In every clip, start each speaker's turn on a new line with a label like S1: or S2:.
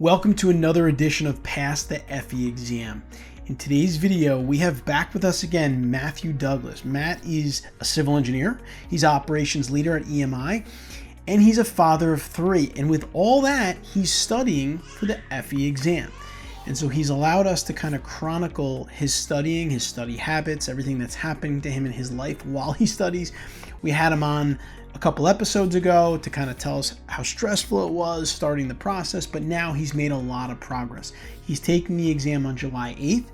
S1: Welcome to another edition of Pass the FE Exam. In today's video, we have back with us again Matthew Douglas. Matt is a civil engineer, he's operations leader at EMI, and he's a father of three. And with all that, he's studying for the FE exam. And so he's allowed us to kind of chronicle his studying, his study habits, everything that's happening to him in his life while he studies. We had him on a couple episodes ago to kind of tell us how stressful it was starting the process, but now he's made a lot of progress. He's taking the exam on July 8th.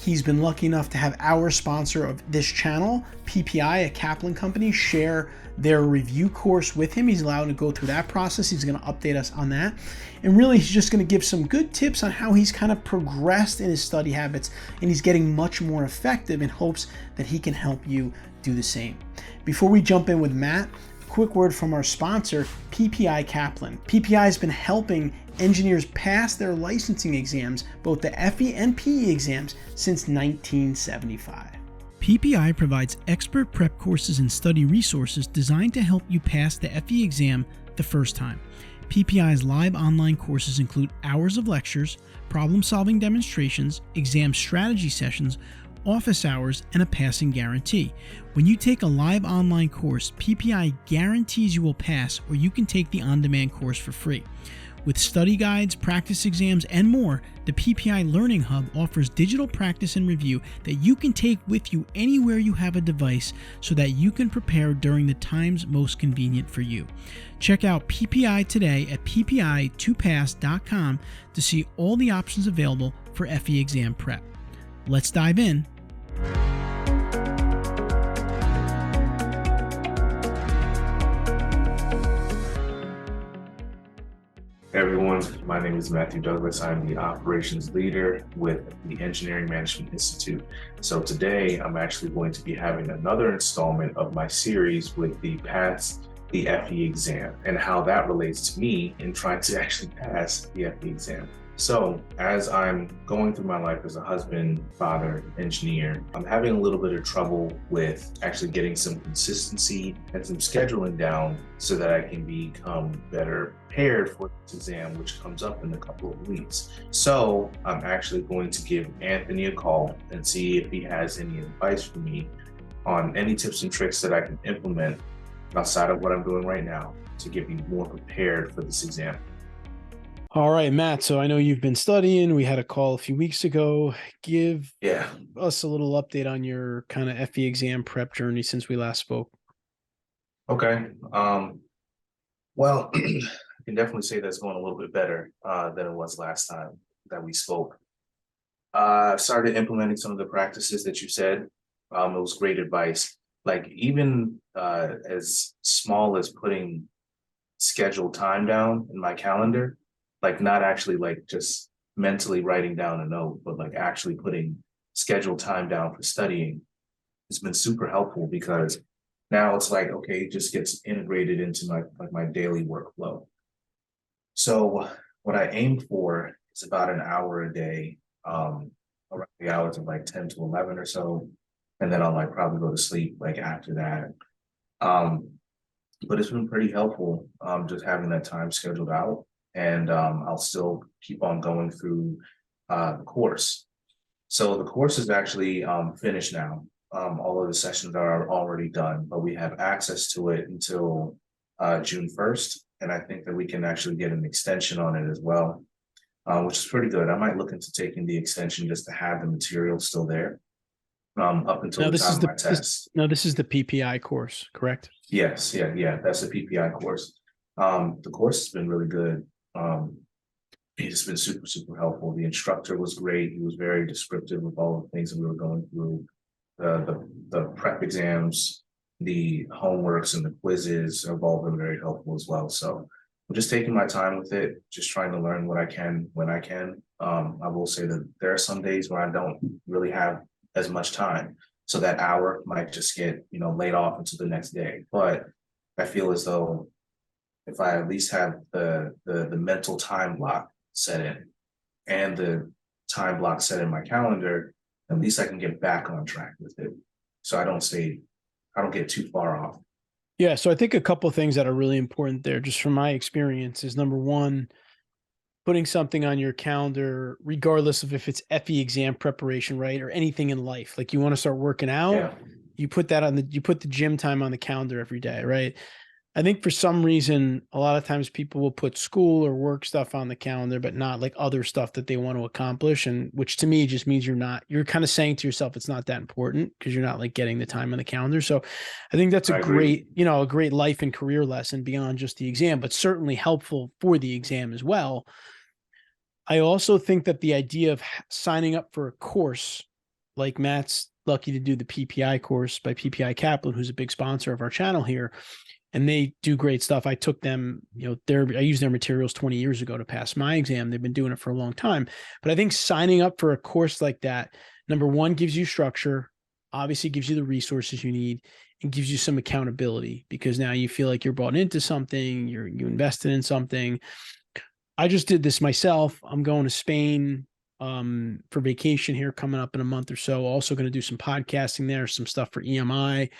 S1: He's been lucky enough to have our sponsor of this channel, PPI, a Kaplan company, share their review course with him. He's allowed to go through that process. He's going to update us on that. And really, he's just going to give some good tips on how he's kind of progressed in his study habits, and he's getting much more effective in hopes that he can help you do the same. Before we jump in with Matt, a quick word from our sponsor, PPI Kaplan. PPI has been helping engineers pass their licensing exams, both the FE and PE exams, since 1975. PPI provides expert prep courses and study resources designed to help you pass the FE exam the first time. PPI's live online courses include hours of lectures, problem-solving demonstrations, exam strategy sessions, office hours, and a passing guarantee. When you take a live online course, PPI guarantees you will pass, or you can take the on-demand course for free. With study guides, practice exams, and more, the PPI Learning Hub offers digital practice and review that you can take with you anywhere you have a device so that you can prepare during the times most convenient for you. Check out PPI today at ppi2pass.com to see all the options available for FE exam prep. Let's dive in.
S2: Hey everyone, my name is Matthew Douglas. I'm the operations leader with the Engineering Management Institute. So today I'm actually going to be having another installment of my series with the Pass the FE exam and how that relates to me in trying to actually pass the FE exam. So as I'm going through my life as a husband, father, engineer, I'm having a little bit of trouble with actually getting some consistency and some scheduling down so that I can become better prepared for this exam, which comes up in a couple of weeks. So I'm actually going to give Anthony a call and see if he has any advice for me on any tips and tricks that I can implement outside of what I'm doing right now to get me more prepared for this exam.
S1: All right, Matt. So I know you've been studying. We had a call a few weeks ago. Give us a little update on your kind of FE exam prep journey since we last spoke.
S2: Okay. Well, I can definitely say that's going a little bit better than it was last time that we spoke. I started implementing some of the practices that you said. It was great advice. Like even as small as putting scheduled time down in my calendar, like not actually like just mentally writing down a note, but like actually putting scheduled time down for studying has been super helpful because now it's like, okay, it just gets integrated into my daily workflow. So what I aim for is about an hour a day, around the hours of like 10 to 11 or so. And then I'll like probably go to sleep like after that. But it's been pretty helpful just having that time scheduled out. And I'll still keep on going through the course. So the course is actually finished now. All of the sessions are already done, but we have access to it until June 1st. And I think that we can actually get an extension on it as well, which is pretty good. I might look into taking the extension just to have the material still there up until the time of my test.
S1: This is the PPI course, correct?
S2: Yes, yeah, that's the PPI course. The course has been really good. It's been super helpful. The instructor was great. He was very descriptive of all the things that we were going through, the prep exams, the homeworks and the quizzes have all been very helpful as well. So I'm just taking my time with it, just trying to learn what I can when I can. I will say that there are some days where I don't really have as much time. So that hour might just get, laid off until the next day. But I feel as though if I at least have the mental time block set in and the time block set in my calendar, at least I can get back on track with it. So I don't get too far off.
S1: Yeah. So I think a couple of things that are really important there, just from my experience, is number one, putting something on your calendar, regardless of if it's FE exam preparation, right? Or anything in life. Like you want to start working out,
S2: Yeah.
S1: you put the gym time on the calendar every day, right? I think for some reason, a lot of times people will put school or work stuff on the calendar, but not like other stuff that they want to accomplish. And which to me just means you're kind of saying to yourself, it's not that important because you're not like getting the time on the calendar. So I think that's a
S2: I agree.
S1: great, a great life and career lesson beyond just the exam, but certainly helpful for the exam as well. I also think that the idea of signing up for a course, like Matt's lucky to do the PPI course by PPI Kaplan, who's a big sponsor of our channel here, and they do great stuff. I took them, I used their materials 20 years ago to pass my exam. They've been doing it for a long time. But I think signing up for a course like that, number one, gives you structure, obviously gives you the resources you need, and gives you some accountability because now you feel like you're bought into something, you invested in something. I just did this myself. I'm going to Spain for vacation here coming up in a month or so. Also going to do some podcasting there, some stuff for EMI.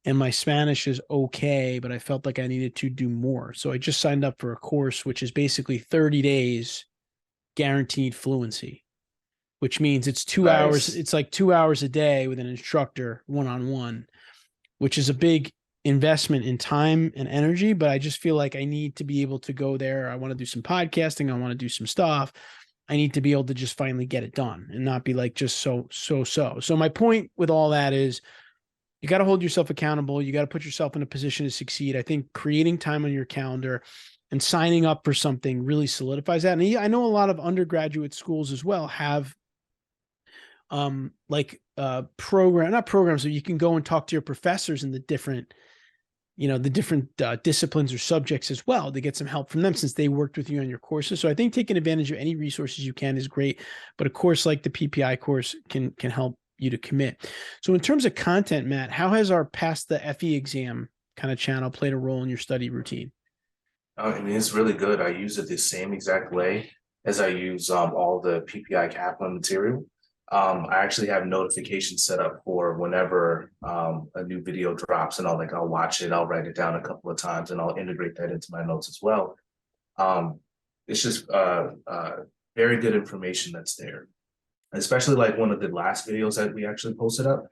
S1: And my Spanish is okay, but I felt like I needed to do more. So I just signed up for a course, which is basically 30 days guaranteed fluency, which means it's 2 hours.
S2: Nice.
S1: It's like 2 hours a day with an instructor one-on-one, which is a big investment in time and energy. But I just feel like I need to be able to go there. I want to do some podcasting. I want to do some stuff. I need to be able to just finally get it done and not be like just so. So my point with all that is, you got to hold yourself accountable. You got to put yourself in a position to succeed. I think creating time on your calendar and signing up for something really solidifies that. And I know a lot of undergraduate schools as well have not programs, so you can go and talk to your professors in the different disciplines or subjects as well to get some help from them since they worked with you on your courses. So I think taking advantage of any resources you can is great, but a course like the PPI course can help you to commit. So in terms of content, Matt, how has our Pass the FE exam kind of channel played a role in your study routine?
S2: I mean, it's really good. I use it the same exact way as I use all the PPI Kaplan material. I actually have notifications set up for whenever a new video drops, and I'll watch it, I'll write it down a couple of times, and I'll integrate that into my notes as well. It's just very good information that's there, especially like one of the last videos that we actually posted up.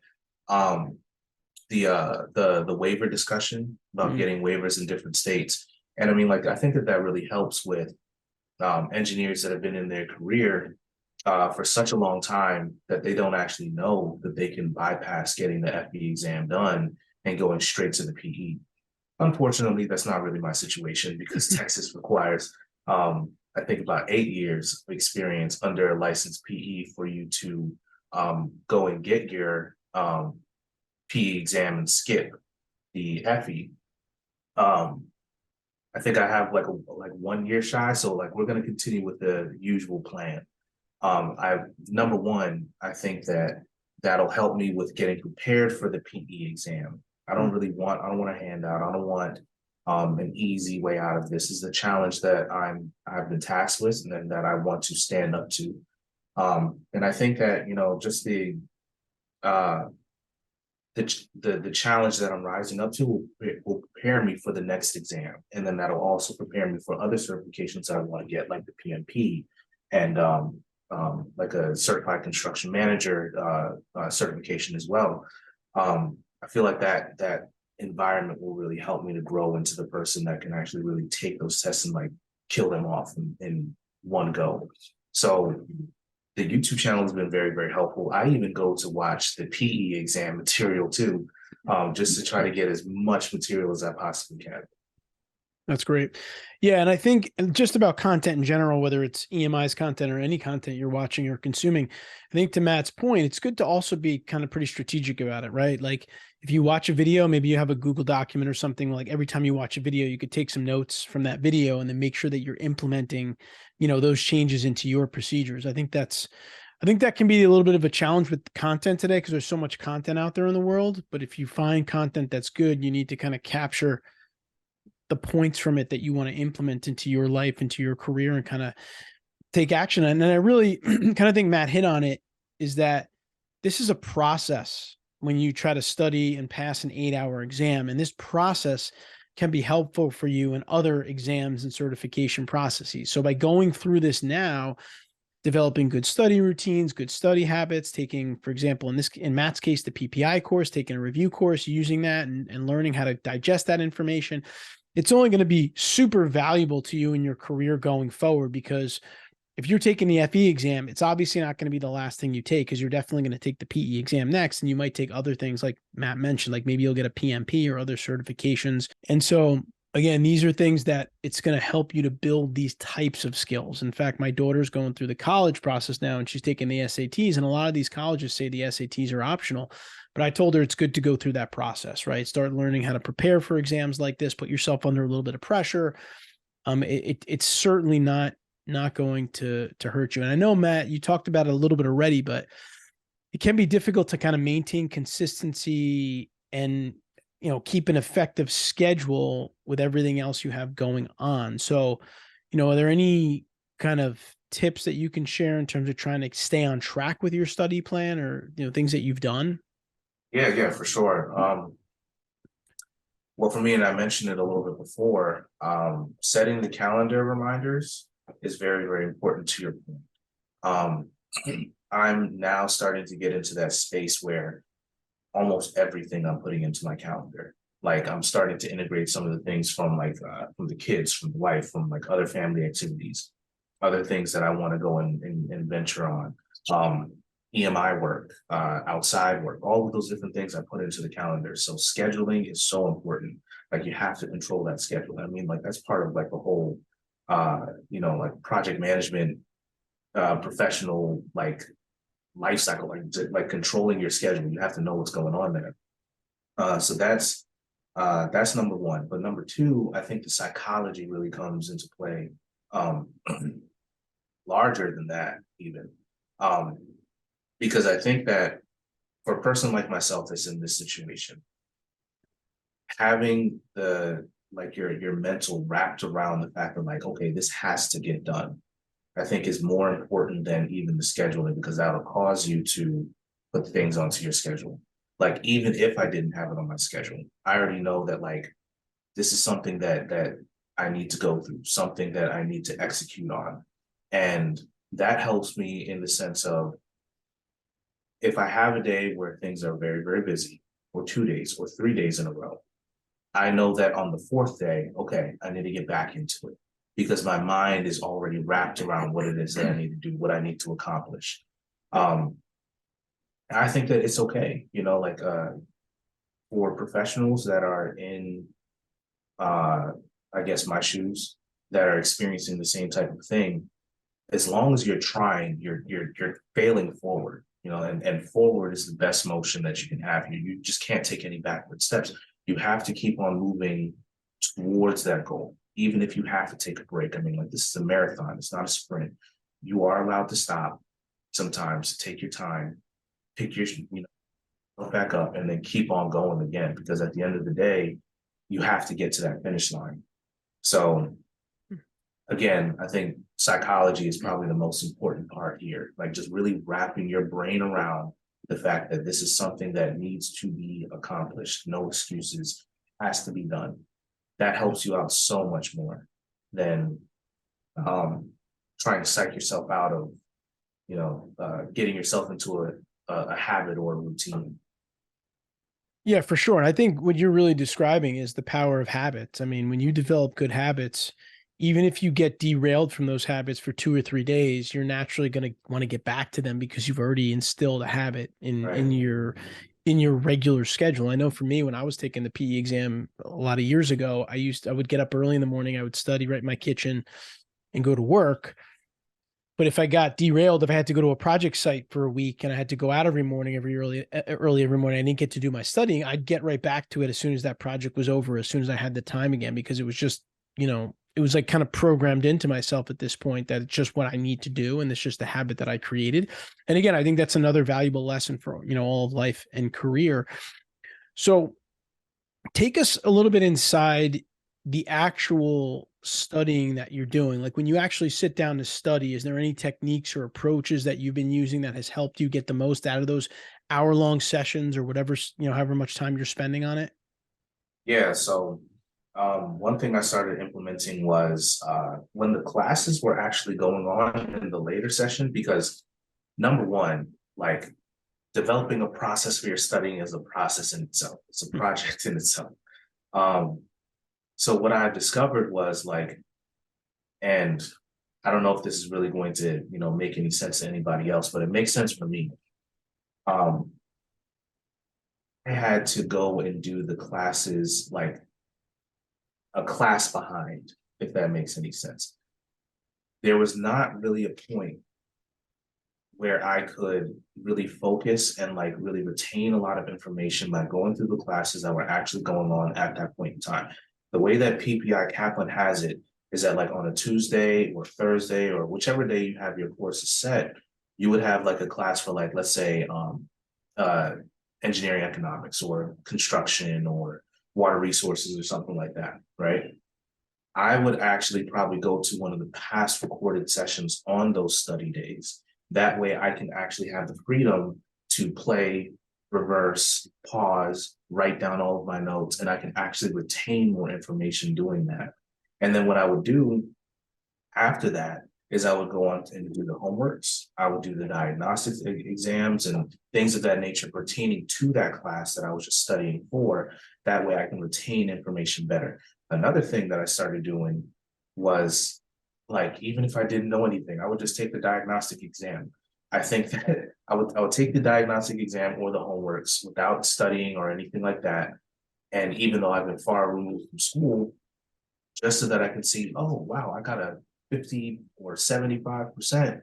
S2: The waiver discussion about getting waivers in different states. And I mean, like, I think that really helps with engineers that have been in their career for such a long time that they don't actually know that they can bypass getting the FE exam done and going straight to the PE. Unfortunately, that's not really my situation because Texas requires, I think, about 8 years of experience under a licensed PE for you to go and get your PE exam and skip the FE. I think I have like 1 year shy, so like we're going to continue with the usual plan. Number one, I think that'll help me with getting prepared for the PE exam. I don't want a handout. I don't want an easy way out of this. This is the challenge that I've been tasked with and then that I want to stand up to. And I think that, just the challenge that I'm rising up to will prepare me for the next exam. And then that'll also prepare me for other certifications I want to get, like the PMP and like a certified construction manager certification as well. I feel like that environment will really help me to grow into the person that can actually really take those tests and like kill them off in one go. So the YouTube channel has been very, very helpful. I even go to watch the PE exam material too, just to try to get as much material as I possibly can.
S1: That's great. Yeah. And I think just about content in general, whether it's EMI's content or any content you're watching or consuming, I think to Matt's point, it's good to also be kind of pretty strategic about it, right? Like if you watch a video, maybe you have a Google document or something, like every time you watch a video, you could take some notes from that video and then make sure that you're implementing, those changes into your procedures. I think that can be a little bit of a challenge with content today because there's so much content out there in the world. But if you find content that's good, you need to kind of capture the points from it that you want to implement into your life, into your career, and kind of take action. And then I really kind of think Matt hit on it, is that this is a process when you try to study and pass an 8-hour exam. And this process can be helpful for you in other exams and certification processes. So by going through this now, developing good study routines, good study habits, taking, for example, in Matt's case, the PPI course, taking a review course, using that and learning how to digest that information, it's only going to be super valuable to you in your career going forward. Because if you're taking the FE exam, it's obviously not going to be the last thing you take, because you're definitely going to take the PE exam next, and you might take other things like Matt mentioned, like maybe you'll get a PMP or other certifications. And so again, these are things that it's going to help you to build these types of skills. In fact, my daughter's going through the college process now, and she's taking the SATs, and a lot of these colleges say the SATs are optional. But I told her it's good to go through that process, right? Start learning how to prepare for exams like this, put yourself under a little bit of pressure. It's certainly not going to hurt you. And I know, Matt, you talked about it a little bit already, but it can be difficult to kind of maintain consistency and, keep an effective schedule with everything else you have going on. So, are there any kind of tips that you can share in terms of trying to stay on track with your study plan, or, things that you've done?
S2: Yeah, for sure. Well, for me, and I mentioned it a little bit before, setting the calendar reminders is very, very important to your point. I'm now starting to get into that space where almost everything I'm putting into my calendar. Like, I'm starting to integrate some of the things from from the kids, from the wife, from like other family activities, other things that I want to go and venture on. EMI work, outside work, all of those different things I put into the calendar. So scheduling is so important. Like, you have to control that schedule. I mean, like, that's part of like the whole, like project management, professional, like life cycle, like controlling your schedule. You have to know what's going on there. So that's number one. But number two, I think the psychology really comes into play, larger than that even. Because I think that for a person like myself that's in this situation, having your mental wrapped around the fact of like, okay, this has to get done, I think is more important than even the scheduling, because that'll cause you to put things onto your schedule. Like, even if I didn't have it on my schedule, I already know that like this is something that I need to go through, something that I need to execute on. And that helps me in the sense of, if I have a day where things are very, very busy, or 2 days or 3 days in a row, I know that on the fourth day, okay, I need to get back into it, because my mind is already wrapped around what it is that I need to do, what I need to accomplish. I think that it's okay, for professionals that are in, I guess, my shoes, that are experiencing the same type of thing. As long as you're trying, you're failing forward, and forward is the best motion that you can have. You just can't take any backward steps. You have to keep on moving towards that goal, even if you have to take a break. I mean, like, this is a marathon, it's not a sprint. You are allowed to stop sometimes, take your time, pick your, look back up, and then keep on going again, because at the end of the day, you have to get to that finish line. So again, I think psychology is probably the most important part here, like just really wrapping your brain around the fact that this is something that needs to be accomplished. No excuses, has to be done. That helps you out so much more than trying to psych yourself out of, getting yourself into a habit or a routine.
S1: Yeah, for sure. And I think what you're really describing is the power of habits. I mean, when you develop good habits, even if you get derailed from those habits for 2 or 3 days, you're naturally going to want to get back to them, because you've already instilled a habit in your regular schedule. I know for me, when I was taking the PE exam a lot of years ago, I would get up early in the morning, I would study right in my kitchen and go to work. But if I got derailed, if I had to go to a project site for a week and I had to go out every morning, early every morning, I didn't get to do my studying, I'd get right back to it as soon as that project was over, as soon as I had the time again, because it was just, it was like kind of programmed into myself at this point that it's just what I need to do. And it's just a habit that I created. And again, I think that's another valuable lesson for, all of life and career. So take us a little bit inside the actual studying that you're doing. Like, when you actually sit down to study, is there any techniques or approaches that you've been using that has helped you get the most out of those hour-long sessions, or whatever, however much time you're spending on it?
S2: Yeah, so One thing I started implementing was when the classes were actually going on in the later session, because number one, like developing a process for your studying is a process in itself. It's a project in itself. Um, so what I discovered was like, and I don't know if this is really going to, make any sense to anybody else, but it makes sense for me. Um, I had to go and do the classes like a class behind, if that makes any sense. There was not really a point where I could really focus and like really retain a lot of information by going through the classes that were actually going on at that point in time. The way that PPI Kaplan has it is that like on a Tuesday or Thursday or whichever day you have your courses set, you would have like a class for like, let's say, uh, engineering economics or construction or water resources or something like that, right? I would actually probably go to one of the past recorded sessions on those study days. That way I can actually have the freedom to play, reverse, pause, write down all of my notes, and I can actually retain more information doing that. And then what I would do after that is I would go on and do the homeworks. I would do the diagnostics exams and things of that nature pertaining to that class that I was just studying for. That way I can retain information better. Another thing that I started doing was like, even if I didn't know anything, I would just take the diagnostic exam. I think that I would take the diagnostic exam or the homeworks without studying or anything like that. And even though I've been far removed from school, just so that I can see, oh wow, I got a 50 or 75%.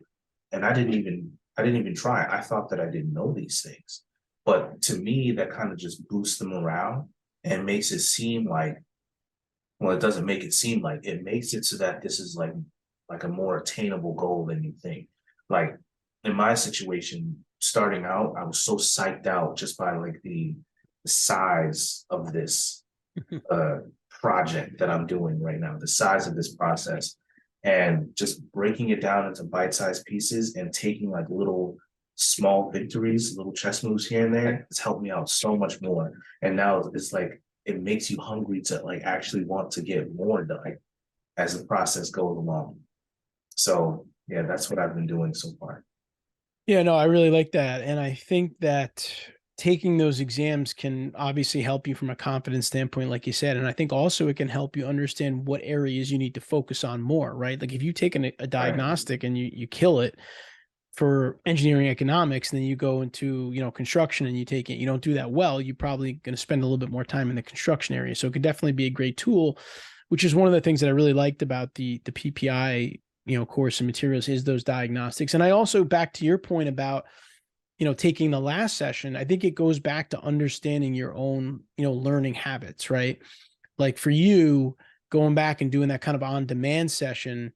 S2: And I didn't even try. I thought that I didn't know these things. But to me, that kind of just boosts the morale and makes it seem like, well, it doesn't make it seem like, it makes it so that this is like a more attainable goal than you think. Like in my situation, starting out, I was so psyched out just by like the size of this uh project that I'm doing right now, the size of this process, and just breaking it down into bite-sized pieces and taking like little small victories, little chess moves here and there, it's helped me out so much more. And now it's like it makes you hungry to like actually want to get more done as the process goes along. So yeah, that's what I've been doing so far.
S1: Yeah, no, I really like that. And I think that taking those exams can obviously help you from a confidence standpoint, like you said. And I think also it can help you understand what areas you need to focus on more, right? Like if you take a
S2: Right.
S1: diagnostic and you kill it for engineering economics, and then you go into, construction and you take it, you don't do that well, you're probably going to spend a little bit more time in the construction area. So it could definitely be a great tool, which is one of the things that I really liked about the PPI course and materials is those diagnostics. And I also, back to your point about taking the last session, I think it goes back to understanding your own learning habits, right? Like for you, going back and doing that kind of on demand session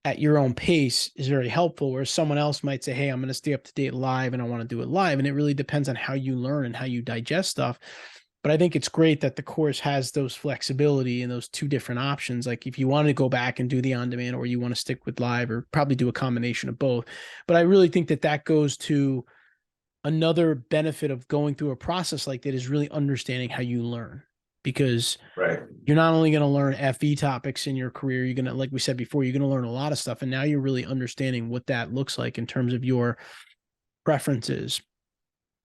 S1: at your own pace is very helpful, where someone else might say, hey, I'm going to stay up to date live and I want to do it live. And it really depends on how you learn and how you digest stuff. But I think it's great that the course has those flexibility and those two different options. Like if you want to go back and do the on demand, or you want to stick with live, or probably do a combination of both. But I really think that that goes to another benefit of going through a process like that, is really understanding how you learn, because
S2: Right.
S1: you're not only going to learn FE topics in your career, you're going to, like we said before, you're going to learn a lot of stuff. And now you're really understanding what that looks like in terms of your preferences.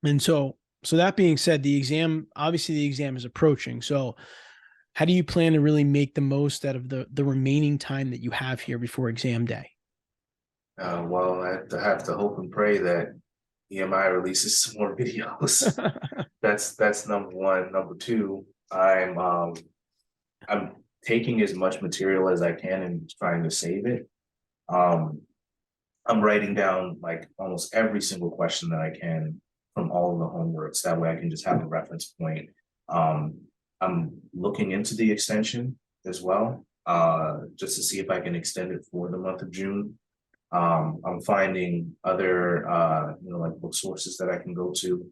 S1: And so that being said, obviously the exam is approaching. So how do you plan to really make the most out of the remaining time that you have here before exam day?
S2: Well, I have to hope and pray that EMI releases some more videos. That's number one. Number two, I'm taking as much material as I can and trying to save it. Um, I'm writing down like almost every single question that I can from all of the homeworks. That way I can just have a reference point. Um, I'm looking into the extension as well, just to see if I can extend it for the month of June. I'm finding other, like book sources that I can go to.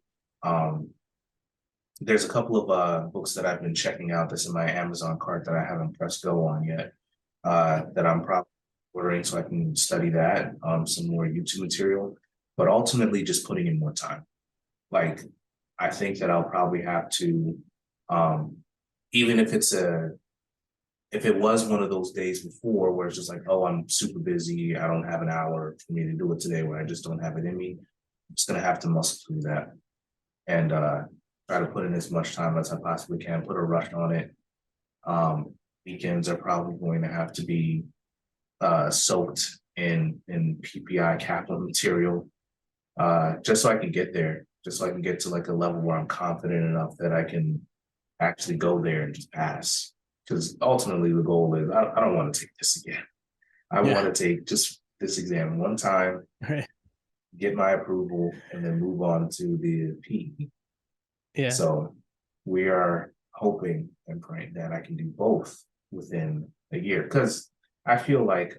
S2: Um, there's a couple of books that I've been checking out that's in my Amazon cart that I haven't pressed go on yet, that I'm probably ordering so I can study that, some more YouTube material, but ultimately just putting in more time. Like, I think that I'll probably have to, um, even if it's if it was one of those days before where it's just like, oh, I'm super busy, I don't have an hour for me to do it today, where I just don't have it in me, I'm just gonna have to muscle through that and try to put in as much time as I possibly can, put a rush on it. Weekends are probably going to have to be soaked in PPI capital material, just so I can get there, just so I can get to like a level where I'm confident enough that I can actually go there and just pass. Because ultimately the goal is I don't want to take this again. I want to take just this exam one time,
S1: Right.
S2: get my approval, and then move on to the PE.
S1: Yeah.
S2: So we are hoping and praying that I can do both within a year. Because I feel like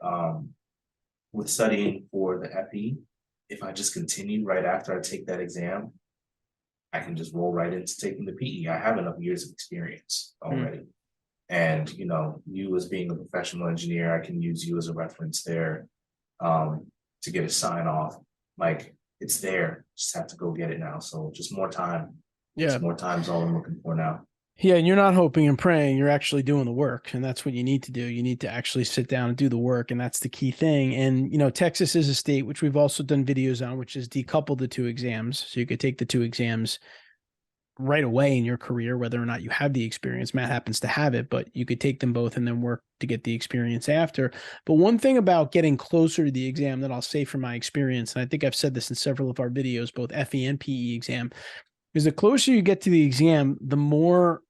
S2: with studying for the FE, if I just continue right after I take that exam, I can just roll right into taking the PE. I have enough years of experience already. And you know, you as being a professional engineer, I can use you as a reference there to get a sign off. Like it's there, just have to go get it now. So just more time.
S1: Yeah.
S2: Just more time is all I'm looking for now.
S1: Yeah, and you're not hoping and praying, you're actually doing the work, and that's what you need to do. You need to actually sit down and do the work, and that's the key thing. And, you know, Texas is a state, which we've also done videos on, which is decouple the 2 exams. So you could take the 2 exams right away in your career, whether or not you have the experience. Matt happens to have it, but you could take them both and then work to get the experience after. But one thing about getting closer to the exam that I'll say from my experience, and I think I've said this in several of our videos, both FE and PE exam, is the closer you get to the exam, the more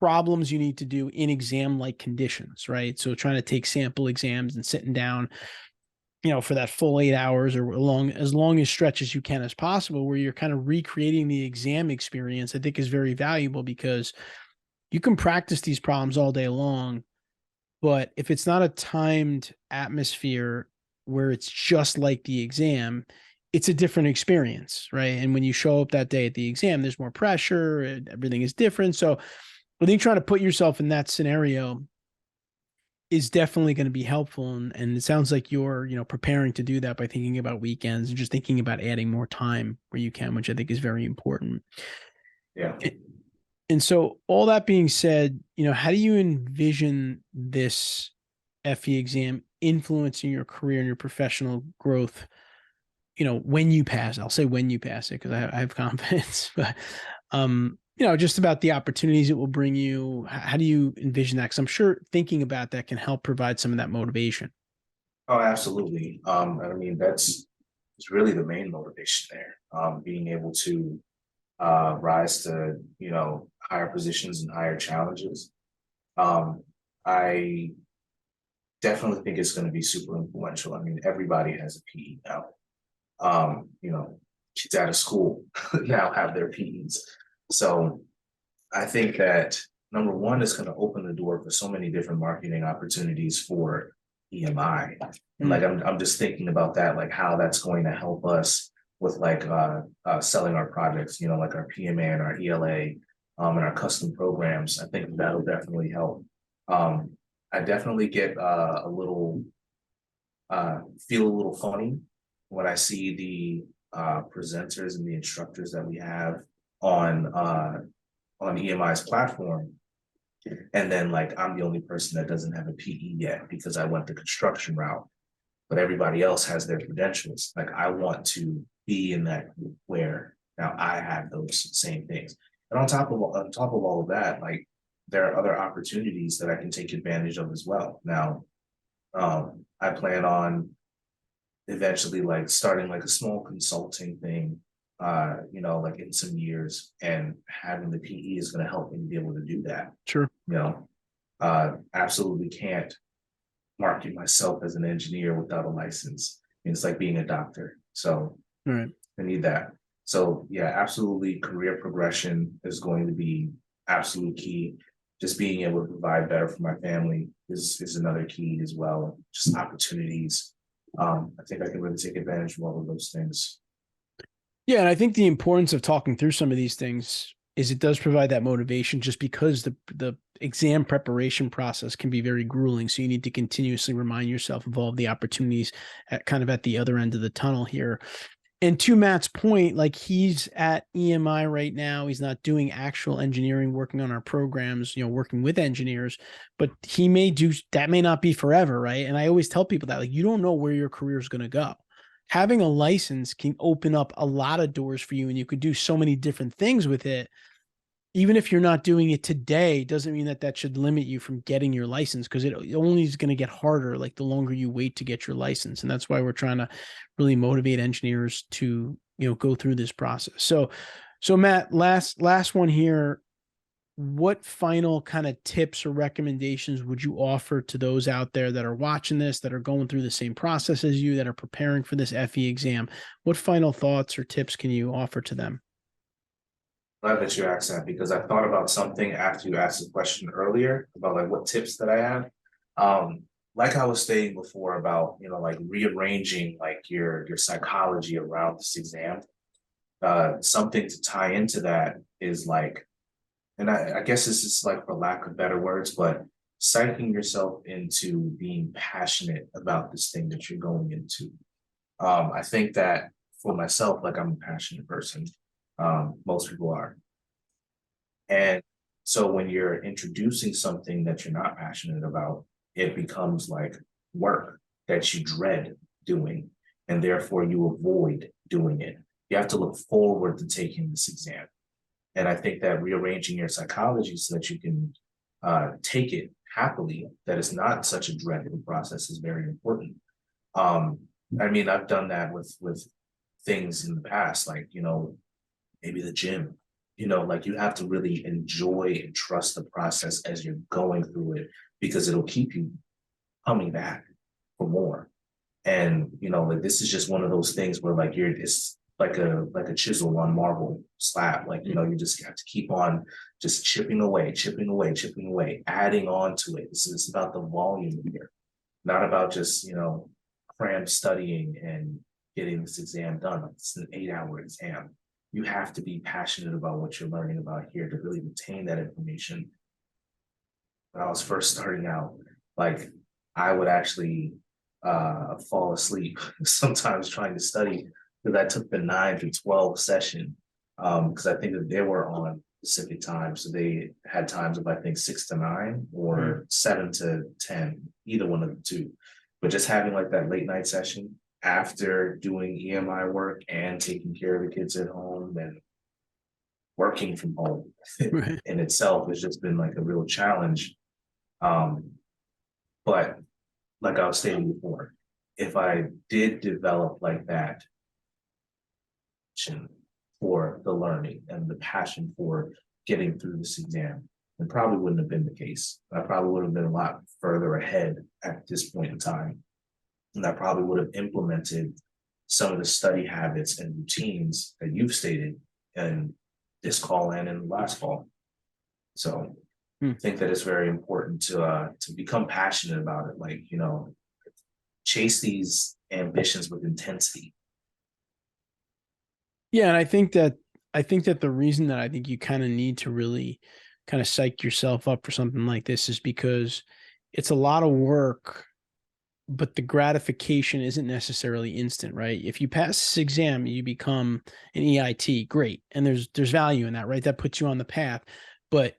S1: problems you need to do in exam-like conditions, right? So trying to take sample exams and sitting down, you know, for that full 8 hours or as long as stretch as you can as possible, where you're kind of recreating the exam experience, I think is very valuable, because you can practice these problems all day long, but if it's not a timed atmosphere where it's just like the exam, it's a different experience, right? And when you show up that day at the exam, there's more pressure and everything is different. So I think trying to put yourself in that scenario is definitely going to be helpful. And it sounds like you're, you know, preparing to do that by thinking about weekends and just thinking about adding more time where you can, which I think is very important.
S2: Yeah.
S1: And so all that being said, you know, how do you envision this FE exam influencing your career and your professional growth? You know, when you pass, I'll say when you pass it, because I have confidence, but, you know, just about the opportunities it will bring you. How do you envision that? Because I'm sure thinking about that can help provide some of that motivation.
S2: Oh, absolutely. I mean, it's really the main motivation there. Being able to rise to, you know, higher positions and higher challenges. I definitely think it's going to be super influential. I mean, everybody has a PE now. You know, kids out of school now have their PEs. So I think that number one is going to open the door for so many different marketing opportunities for EMI. And like I'm just thinking about that, like how that's going to help us with like selling our projects, you know, like our PMA and our ELA and our custom programs. I think that'll definitely help. I definitely get a little feel a little funny when I see the presenters and the instructors that we have on EMI's platform. And then like I'm the only person that doesn't have a PE yet because I went the construction route, but everybody else has their credentials. Like I want to be in that group where now I have those same things. And on top of all of that, like there are other opportunities that I can take advantage of as well. Now, I plan on eventually like starting like a small consulting thing, you know, like in some years, and having the PE is going to help me be able to do that.
S1: Sure.
S2: You know, absolutely can't market myself as an engineer without a license. It's like being a doctor. So I need that. So yeah, absolutely career progression is going to be absolute key. Just being able to provide better for my family is another key as well. Just opportunities. I think I can really take advantage of all of those things.
S1: Yeah, and I think the importance of talking through some of these things is it does provide that motivation, just because the exam preparation process can be very grueling. So you need to continuously remind yourself of all of the opportunities at kind of at the other end of the tunnel here. And to Matt's point, like he's at EMI right now. He's not doing actual engineering, working on our programs, working with engineers, but he may do that, may not be forever. Right. And I always tell people that, like, you don't know where your career is going to go. Having a license can open up a lot of doors for you, and you could do so many different things with it. Even if you're not doing it today, doesn't mean that should limit you from getting your license, because it only is going to get harder like the longer you wait to get your license. And that's why we're trying to really motivate engineers to go through this process. So Matt, last one here. What final kind of tips or recommendations would you offer to those out there that are watching this, that are going through the same process as you, that are preparing for this FE exam? What final thoughts or tips can you offer to them?
S2: Glad that you asked that, because I thought about something after you asked the question earlier about like what tips that I have. Like I was stating before about, like rearranging like your psychology around this exam. Something to tie into that is like, and I guess this is like for lack of better words, but psyching yourself into being passionate about this thing that you're going into. I think that for myself, like I'm a passionate person. Most people are. And so when you're introducing something that you're not passionate about, it becomes like work that you dread doing, and therefore you avoid doing it. You have to look forward to taking this exam. And I think that rearranging your psychology so that you can take it happily, that it's not such a dreadful process, is very important. I mean, I've done that with things in the past, like, maybe the gym, like you have to really enjoy and trust the process as you're going through it, because it'll keep you coming back for more. And, like this is just one of those things where like it's like a chisel on marble slab. Like, you just have to keep on just chipping away, adding on to it. It's about the volume here, not about just, cram studying and getting this exam done. It's an 8-hour exam. You have to be passionate about what you're learning about here to really retain that information. When I was first starting out, like I would actually fall asleep sometimes trying to study, because I took the 9 to 12 session, because I think that they were on specific times. So they had times of, I think, 6 to 9 or 7 to 10, either one of the two. But just having like that late night session after doing EMI work and taking care of the kids at home and working from home in itself has just been like a real challenge. But like I was stating before, if I did develop like that for the learning and the passion for getting through this exam, it probably wouldn't have been the case. I probably would have been a lot further ahead at this point in time. And I probably would have implemented some of the study habits and routines that you've stated in this call and in the last call. So I think that it's very important to become passionate about it. Like, chase these ambitions with intensity.
S1: Yeah, and I think that the reason that I think you kind of need to really kind of psych yourself up for something like this is because it's a lot of work, but the gratification isn't necessarily instant, right? If you pass this exam, you become an EIT, great. And there's value in that, right? That puts you on the path. But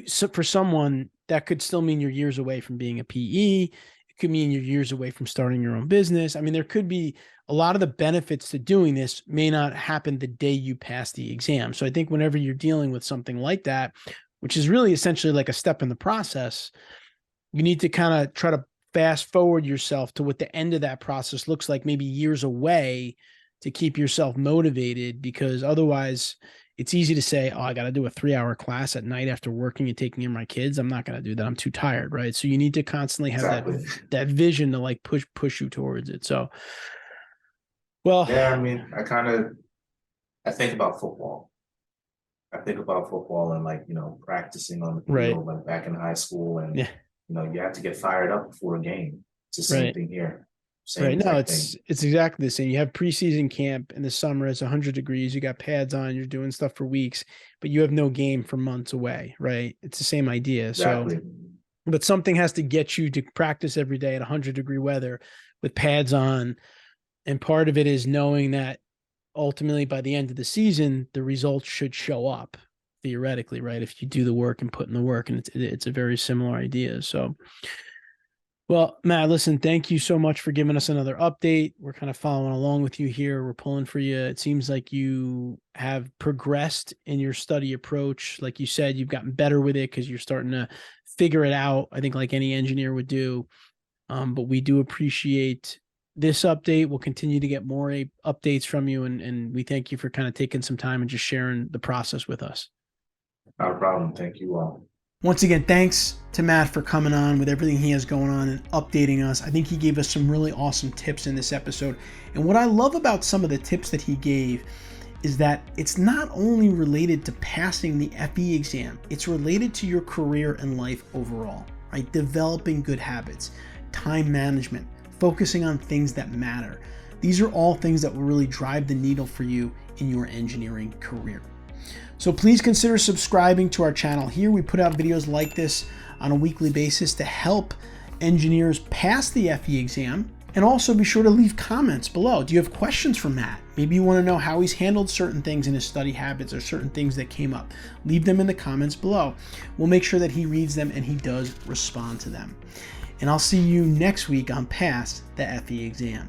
S1: so for someone, that could still mean you're years away from being a PE. It could mean you're years away from starting your own business. I mean, there could be a lot of the benefits to doing this may not happen the day you pass the exam. So I think whenever you're dealing with something like that, which is really essentially like a step in the process, you need to kind of try to fast forward yourself to what the end of that process looks like, maybe years away, to keep yourself motivated, because otherwise it's easy to say, oh, I got to do a 3-hour class at night after working and taking in my kids. I'm not going to do that. I'm too tired. Right. So you need to constantly have that vision to like push you towards it. So, well,
S2: yeah, I mean, I think about football. And like, practicing on the field, like back in high school, and you have to get fired up before a game. It's the same thing here.
S1: Right. No, it's exactly the same. You have preseason camp in the summer. It's 100 degrees. You got pads on. You're doing stuff for weeks, but you have no game for months away. Right. It's the same idea. Exactly. So, but something has to get you to practice every day at 100-degree weather with pads on. And part of it is knowing that ultimately by the end of the season, the results should show up theoretically, right? If you do the work and put in the work, and it's a very similar idea. So, well, Matt, listen, thank you so much for giving us another update. We're kind of following along with you here. We're pulling for you. It seems like you have progressed in your study approach. Like you said, you've gotten better with it because you're starting to figure it out, I think, like any engineer would do. But we do appreciate this update. We'll continue to get more updates from you, and we thank you for kind of taking some time and just sharing the process with us.
S2: No problem. Thank you all.
S1: Once again, thanks to Matt for coming on with everything he has going on and updating us. I think he gave us some really awesome tips in this episode. And what I love about some of the tips that he gave is that it's not only related to passing the FE exam, it's related to your career and life overall, right? Developing good habits, time management, focusing on things that matter. These are all things that will really drive the needle for you in your engineering career. So please consider subscribing to our channel here. We put out videos like this on a weekly basis to help engineers pass the FE exam. And also be sure to leave comments below. Do you have questions for Matt? Maybe you want to know how he's handled certain things in his study habits or certain things that came up. Leave them in the comments below. We'll make sure that he reads them and he does respond to them. And I'll see you next week on Pass the FE exam.